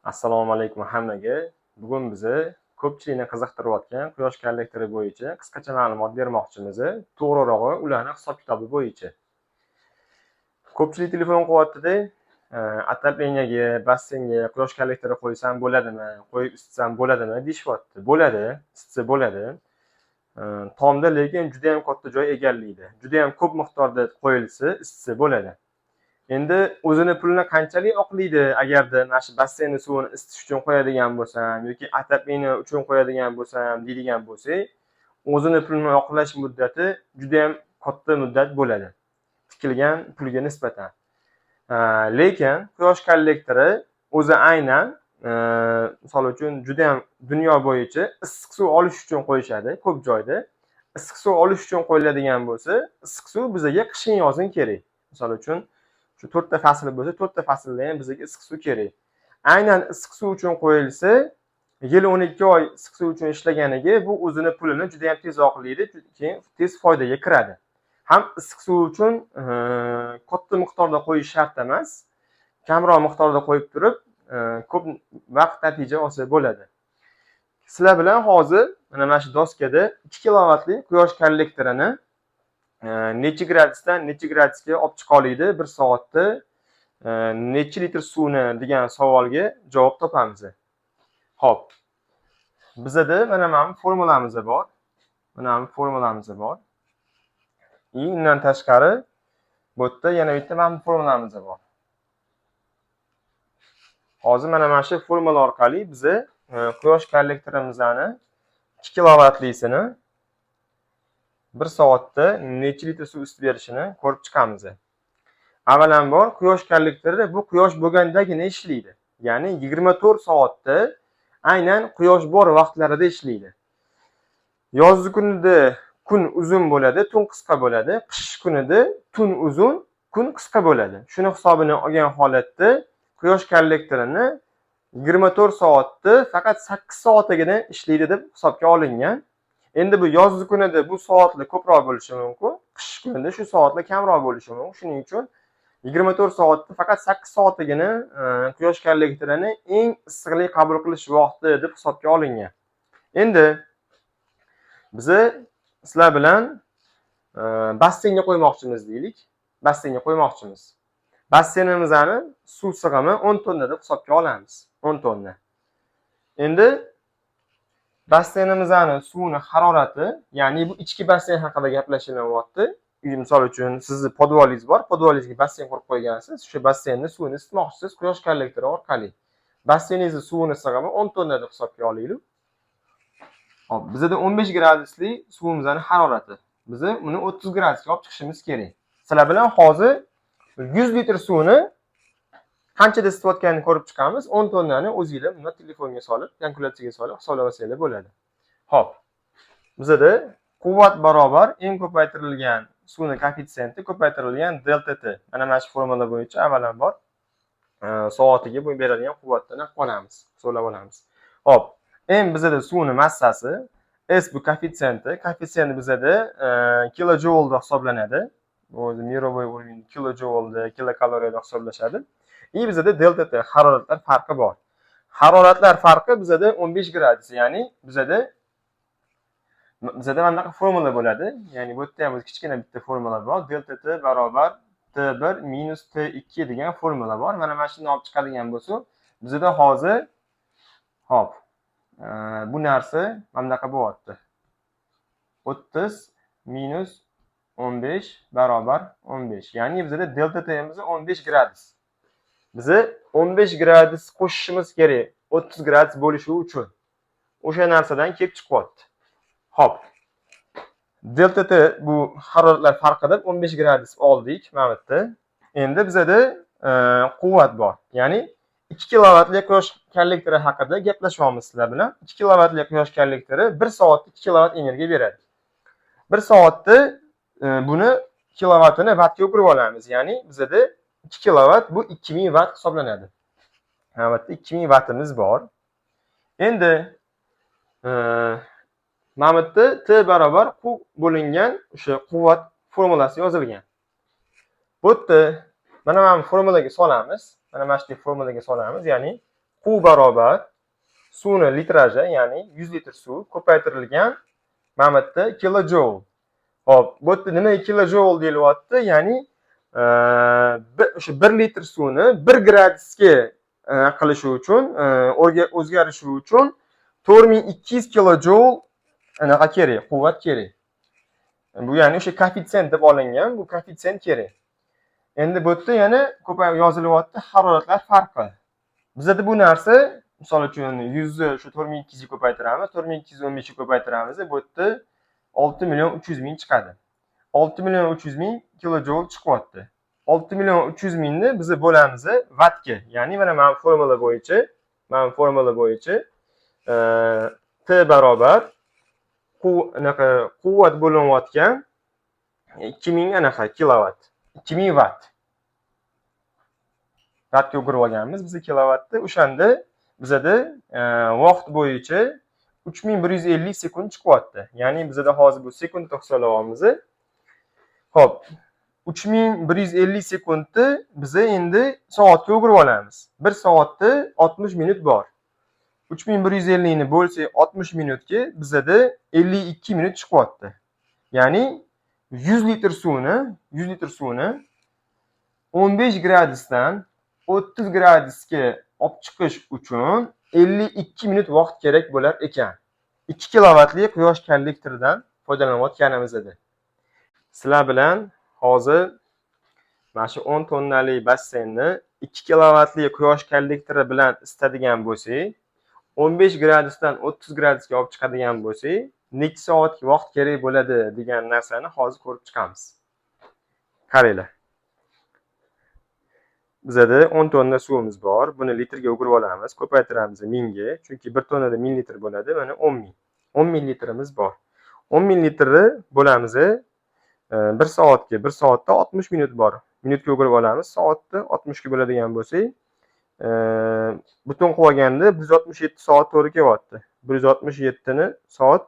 Assalomu alaykum hammaga. Bugun bizni ko'pchilikni qiziqtirayotgan quyosh kollektori bo'yicha qisqacha ma'lumot bermoqchimiz. To'g'rirog'i ularning hisob-kitobi bo'yicha. Ko'pchilik telefon qilyapti-da, ataplenyaga, basseynga quyosh kollektori qo'ysam bo'ladimi, qo'yib isitsam bo'ladimi deyishyapti. Bo'ladi, isitsa bo'ladi. Tomda lekin juda ham katta joy egallaydi. Juda ham ko'p miqdorda qo'yilsa, isitsa bo'ladi. Endi o'zini pulini qanchalik oqlaydi agarda mana shu basseynni suvini isitish uchun qo'yadigan bo'lsam yoki atapleniya uchun qo'yadigan bo'lsam deydigan bo'lsak, o'zini pulini oqlash muddati juda ham katta muddat bo'ladi. Tikilgan pulga nisbatan. Lekin quyosh kollektori o'zi aynan misol uchun juda ham dunyo bo'yicha issiq suv olish uchun qo'yishadi ko'p joyda. Issiq suv olish uchun qo'yiladigan bo'lsa, issiq suv bizga qishin yozin kerak. Misol uchun shu 4 ta fasl bo'lsa, 4 ta faslda ham bizga issiq suv kerak. Aynan issiq suv uchun qo'yilsa, yil 12 oy issiq suv uchun ishlaganiga bu o'zini pulini juda ham tez oqlaydi, keyin tez foydaga kiradi. Ham issiq suv uchun katta miqdorda qo'yish shart emas. Kamroq miqdorda qo'yib turib, ko'p vaqt natija olsa bo'ladi. Sizlar bilan hozir mana shu doskada 2 kilovatli quyosh kollektorini necha gradusdan necha gradusga olib chiqa oladi 1 soatda necha litr suvni degan savolga javob topamiz. Xo'p. Bizda mana formulamiz bor. Mana formulamiz bor. Undan tashqari bu yerda yana bitta formulamiz bor. Hozir mana shu formula orqali biz quyosh kollektorimizni 2 kilovatlisini 1 soatda necha litr suv isitib berishini ko'rib chiqamiz. Avvalambor quyosh kollektori bu quyosh bo'lgandagina ishlaydi. Ya'ni 24 soatda aynan quyosh bor vaqtlarida ishlaydi. Yoz kunida kun uzun bo'ladi, tun qisqa bo'ladi. Qish kunida tun uzun, kun qisqa bo'ladi. Shuni hisobini olgan holatda quyosh kollektorini 24 soatda faqat 8 soatgina ishlaydi deb hisobga olingan. Endi bu yoz kunida bu soatlar ko'proq bo'lishi mumkin, qish kunida shu soatlar kamroq bo'lishi mumkin. Shuning uchun 24 soatda faqat 8 soatgina quyosh kollektorini eng issiqlik qabul qilish vaqti deb hisobga olingan. Endi biz sizlar bilan basseynga qo'ymoqchimiz deylik. Basseynga qo'ymoqchimiz. Basseynimizni suv sig'imi 10 tonna deb hisobga olamiz. 10 tonna. Endi basseynimizning suvning harorati, ya'ni bu ichki basseyn haqida gaplashilyapti. Misol uchun sizni podvolingiz bor, podvolingizga basseyn qurib qo'ygansiz. Shu basseynni suvini isitmoqchisiz quyosh kollektori orqali. Basseyningizni suvini sig'imi 10 tonna deb hisobga olaylik. Hop, bizda 15 gradusli suvimizning harorati. Biz uni 30 gradusga olib chiqishimiz kerak. Sizlar bilan hozir 100 litr suvni qanchada isitayotganini ko'rib chiqamiz. 10 tonnani o'zingizlar buni telefonga solib, kalkulyatsiyaga solib hisoblab bo'ladi. Hop. Bizda quvvat barobar eng ko'paytirilgan suvning koeffitsiyenti ko'paytirilgan delta T. Mana shu formula bo'yicha avvalambor soatiga berilgan quvvatdan olamiz, hisoblab olamiz. Hop. Endi bizda suvning massasi S bu koeffitsiyenti. Koeffitsiyenti bizda kilojoulda hisoblanadi. Bu o'zi mirovoy уровень kilojoulda, kilokaloriyada hisoblashadi. Bizda delta T haroratlar farqi bor. Haroratlar farqi bizda 15 gradus, ya'ni bizda mana bunaqa formula bo'ladi. Ya'ni bu yerda ham kichkina bitta formula bor. Delta T barobar T1 minus T2 degan formula bor. Mana shuni olib chiqadigan bo'lsa, bizda hozir hop bu narsa mana bunaqa bo'lyapti. 30 minus 15 barobar 15. Ya'ni bizda delta T'miz 15 gradus. Biz 15 gradus qo'shishimiz kerak 30 gradus bo'lishi uchun. O'sha narsadan kelib chiqyapti. Hop. Delta T bu haroratlar farqi deb 15 gradus oldik mana bu yerda. Endi bizda quvvat bor. Ya'ni 2 kilovatli quyosh kollektori haqida gaplashyapmiz sizlar bilan. 2 kilovatli quyosh kollektori 1 soatda 2 kilovat energiya beradi. 1 soatda buni kilovatini vatga o'girib olamiz. Ya'ni bizda 2 kilovat bu 2000 watt hisoblanadi. Mana bu yerda 2000 wattimiz bor. Endi mana bu yerda T barobar Q bo'lingan o'sha quvvat formulasi yozilgan. Bu yerda mana bu formulaga solamiz. Mana shu formulaga solamiz. Ya'ni Q barobar suvni litraji, ya'ni 100 litr suv ko'paytirilgan mana bu yerda kilojoule. Hop, bu yerda nima kilojoule deyilyapti? Ya'ni o'sha 1 litr suvni 1 gradusga qilishi uchun, o'zgarishi uchun 4200 kilojoule anaqa kerak, quvvat kerak. Bu ya'ni o'sha koeffitsient deb olingan, bu koeffitsient kerak. Endi bu yerda yana ko'payib yozilyapti haroratlar farqi. Bizda bu narsa, misol uchun 100 ni shu 4200 ga ko'paytiramiz, 4215 ga ko'paytiramiz, bu yerda 6.300.000 chiqadi. 6.300.000 kilojoule chiqyapti. 6.300.000 ni biz bo'lamiz wattga. Ya'ni mana formula bo'yicha T barobar quvvat bo'linayotgan 2000 anaqa kilovat. 2000 watt. Wattga o'girib olganmiz biz kilovatni. O'shanda bizda vaqt bo'yicha 3150 sekund chiqyapti. Ya'ni bizda hozir bu sekundda hisoblayapmiz. Xo'p, 3150 sekundni biz endi soatga o'girib olamiz. 1 soatda 60 minut bor. 3150 ni bo'lsak 60 minutga bizda 52 minut chiqyapti. Ya'ni 100 litr suvni 15 gradusdan 30 gradusga olib chiqish uchun 52 minut vaqt kerak bo'lar ekan. 2 kilovatli quyosh kollektoridan foydalanayotganimizda. Sizlar bilan hozir mana shu 10 tonnali basseynni 2 kilovatli quyosh kollektori bilan isitadigan bo'lsak, 15 gradusdan 30 gradusga olib chiqadigan bo'lsak, necha soat vaqt kerak bo'ladi degan narsani hozir ko'rib chiqamiz. Qaranglar. Bizda 10 tonna suvimiz bor. Buni litrga o'girib olamiz, ko'paytiramiz 1000 ga, chunki 1 tonnada 1000 litr bo'ladi. Mana 10000. 10000 litrimiz bor. 10000 litrni bo'lamiz 1 soatda 60 minut bor. Minutga o'girib olamiz, soatda 60 ga bo'ladigan bo'lsak, butun qilib olganda 167 soat to'g'ri kelyapti. 167 ni soat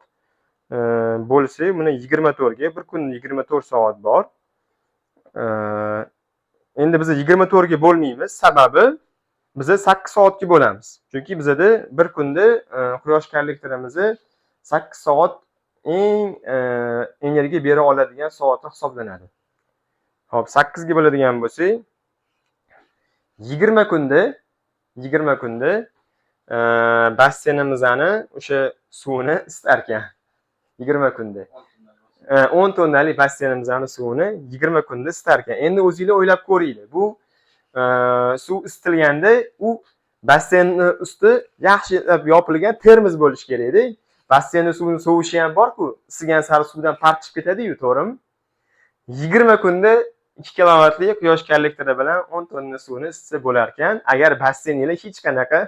bo'lsa, buni 24 ga, bir kunda 24 soat bor. Endi biz 24 ga bo'lmaymiz, sababi biz 8 soatga bo'lamiz. Chunki bizda bir kunda quyosh kollektorimizni 8 soat eng energiya bera oladigan soati hisoblanadi. Xo'p, 8 ga bo'ladigan bo'lsak, 20 kunda basseynimizni o'sha suvni isitar ekan. 20 kunda. 10 tonnali basseynimizni suvini 20 kunda isitar ekan. Endi o'zingizlar o'ylab ko'ringlar. Bu suv isitilganda u basseynni usti yaxshi yopilgan termiz bo'lish kerak-da. Basseynning suvini sovishi ham bor-ku, isigan sari suvdan parchib ketadi-yu, to'g'rimi? 20 kunda 2 kilovatli quyosh kollektori bilan 10 tonna suvni isitsa bo'lar ekan, agar basseyninglar hech qanaqa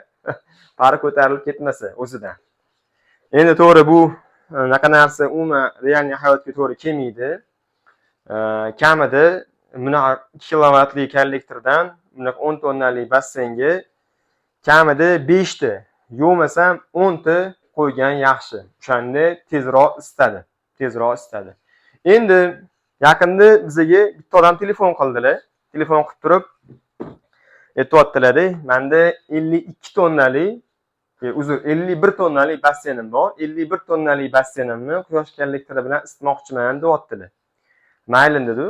pari ko'tarilib ketmasa o'zidan. Endi to'g'ri bu naqa narsa umuman real hayotga to'g'ri kelmaydi. Kamida bunaqa 2 kilovatli kollektordan bunaqa 10 tonnali basseynga kamida 5 ta, yo'masam 10 ta qo'ygan yaxshi. O'shanda tezroq isitadi. Endi yaqinda bizga bitta odam telefon qildilar. Telefon qilib turib aytayotdilar-da, menda 52 tonnali 51 tonnali basseynim bor. 51 tonnali basseynimni quyosh kollektori bilan isitmoqchiman deyaptilar. Mayli dedi.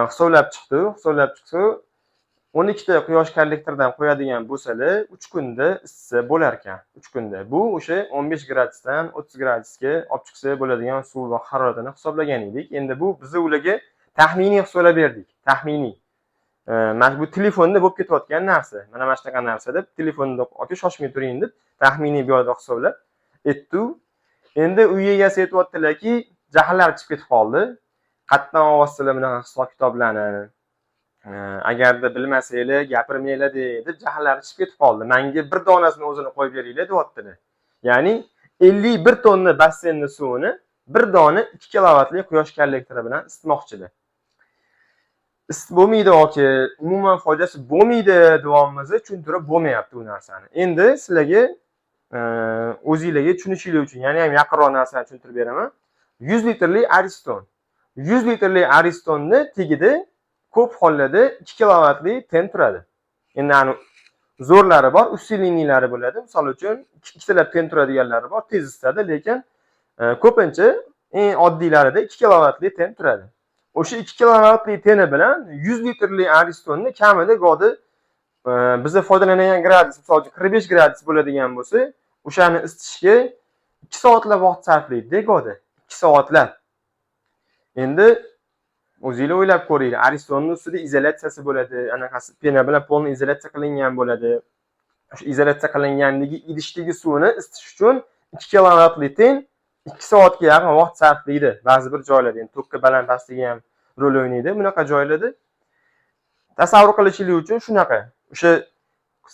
Hisoblab chiqsa 12 ta quyosh kollektordan qo'yadigan bo'lsalar 3 kunda isitsa bo'lar ekan. 3 kunda. Bu o'sha 15 gradusdan 30 gradusga olib chiqsa bo'ladigan suv va haroratini hisoblagan edik. Endi bu biz ularga taxminiy hisoblab berdik. Taxminiy. Mana bu telefonda bo'lib ketayotgan narsa. Mana shunaqa narsa deb telefonda aka shoshmay turing deb taxminiy bu yerda hisoblab aytdi. Endi uy egasi aytayotdilarki, jahllari chiqib ketib qoldi. Qatdan ovozlar bunaqa hisob kitoblarni agarda bilmasanglar gapirmanglar deb jahllari chiqib ketib qoldi. Menga bir donasini o'zini qo'yib beringlar deyaptilar. Ya'ni 51 tonna basseynning suvini bir dona 2 kilovatli quyosh kollektori bilan isitmoqchilar. Bo'lmaydi yoki umuman foydasi bo'lmaydi deyapmiz, tushuntirib bo'lmayapti bu narsani. Endi sizlarga o'zingizlarga tushunishinglar uchun, ya'ni ham yaqinroq narsani tushuntirib beraman. 100 litrli Ariston. 100 litrli Aristonni tagida ko'p hollarda 2 kilovatli ten turadi. Endi zo'rlari bor, ustunliklari bo'ladi. Misol uchun, ikkitalab ten turadiganlari bor, tez isitadi, lekin ko'pincha eng oddiylarida 2 kilovatli ten turadi. O'sha 2 kilovatli teni bilan 100 litrli Aristonni kamida godi biza foydalanadigan gradus, misol uchun 45 gradus bo'ladigan bo'lsa, o'shani isitishga 2 soatlab vaqt sarflaydi godi. 2 soatlab. Endi o'zingizlar o'ylab ko'ringlar. Aristonning ustida izolyatsiyasi bo'ladi, anaqasi pena bilan polni izolyatsiya qilingan bo'ladi. O'sha izolyatsiya qilingandagi idishdagi suvni isitish uchun 2 kilovatli ten 2 soatga yaqin vaqt sarflaydi. Ba'zi bir joylarda, endi tokka baland pastligi ham rol o'ynaydi. Bunaqa joylarda tasavvur qilishingiz uchun shunaqa. O'sha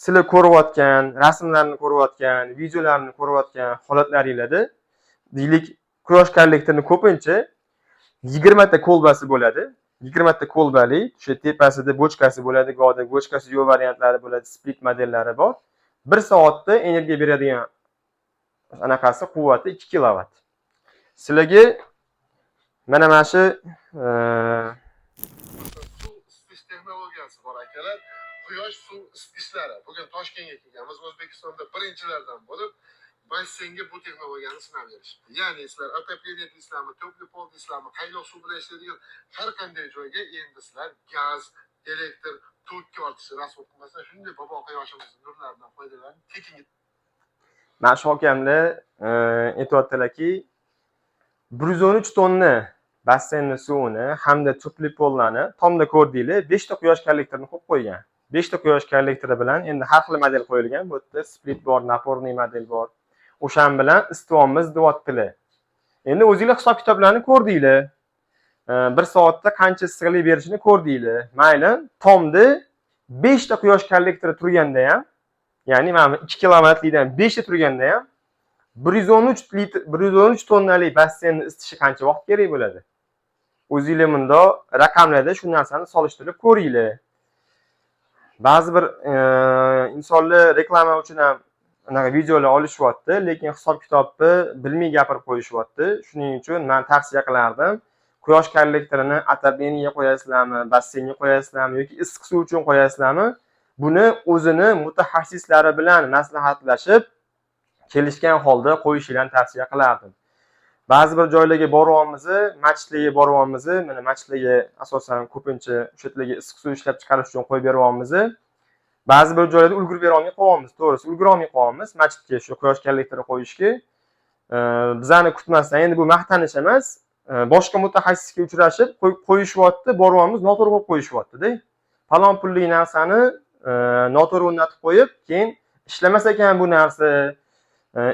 sizlar ko'rayotgan, rasmlarni ko'rayotgan, videolarni ko'rayotgan holatlaringizda deylik, quyosh kollektorini ko'pincha 20 ta kolbasi bo'ladi. 20 ta kolbali, o'sha tepasida bochkasi bo'ladi, go'da bochkasi yo'q variantlari bo'ladi, split modellari bor. 1 soatda energiya beradigan anaqasi quvvati 2 kilovat. Sizlarga mana shu isitish texnologiyasi bor akalar. Quyosh suv isitishlari. Bugun Toshkentga kelganmiz. O'zbekistonda birinchilardan bo'lib basseynga bu texnologiyani sinab berishdi. Ya'ni sizlar отопление deysizlarmi, to'pli pol deysizlarmi, qaynoq suv bilan ishlaydigan har qanday joyga endi sizlar gaz, elektr, tokka ortishi rasm qilmasa, shunday bobo quyoshimizning nurlaridan foydalanib tekin. mana shu hakamlar aytyaptilarki, 113 tonna basseynni suvini hamda to'pli pollarni tomda ko'rdinglar, 5 ta quyosh kollektorini qo'yib qo'ygan. 5 ta quyosh kollektori bilan endi har xil model qo'yilgan. Bu yerda split bor, naporniy model bor. O'shan bilan istivomiz deyaptilar. Endi o'zingizlar hisob kitoblarni ko'rdinglar. 1 soatda qancha issiqlik berishini ko'rdinglar. Mayli, tomda 5 ta quyosh kollektori turganda ham, ya'ni mana 2 kilovatlidan 5 ta turganda ham 113 tonnali basseynni isitishi qancha vaqt kerak bo'ladi? O'zingizlar bunda raqamlarda shu narsani solishtirib ko'ringlar. Ba'zi bir insonlar reklama uchun ham anaqa videolar olishyapti, lekin hisob kitobni bilmay gapirib qo'yishyapti. Shuning uchun men tavsiya qilardim, quyosh kollektorini отоплениеga qo'yasizlarmi, basseynga qo'yasizlarmi yoki issiq suv uchun qo'yasizlarmi? Buni o'zini mutaxassislari bilan maslahatlashib, kelishgan holda qo'yishinglarni tavsiya qilardim. Ba'zi bir joylarga boryapmiz, masjidlarga boryapmiz. Mana masjidlarga asosan ko'pincha o'sha yerlarga issiq suv ishlab chiqarish uchun qo'yib beryapmiz. Ba'zi bir joylarda ulgurib bera olmay qolyapmiz. To'g'risi, ulgura olmay qolyapmiz masjidga shu quyosh kollektori qo'yishga. Bizani kutmasdan, endi bu maqtanish emas, boshqa mutaxassisga uchrashib qo'yishyapti, boryapmiz, noto'g'ri bo'lib qo'yishyapti-da. Falon pulli narsani noto'g'ri o'rnatib qo'yib, keyin ishlamas ekan bu narsa,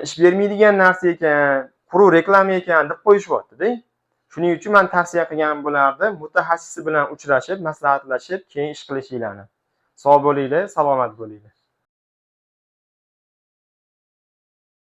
ish bermaydigan narsa ekan, quruq reklama ekan deb qo'yishyapti-da. Shuning uchun men tavsiya qilganim bo'lardi, mutaxassis bilan uchrashib, maslahatlashib, keyin ish qilishinglarni. Sog' bo'linglar, salomat bo'linglar.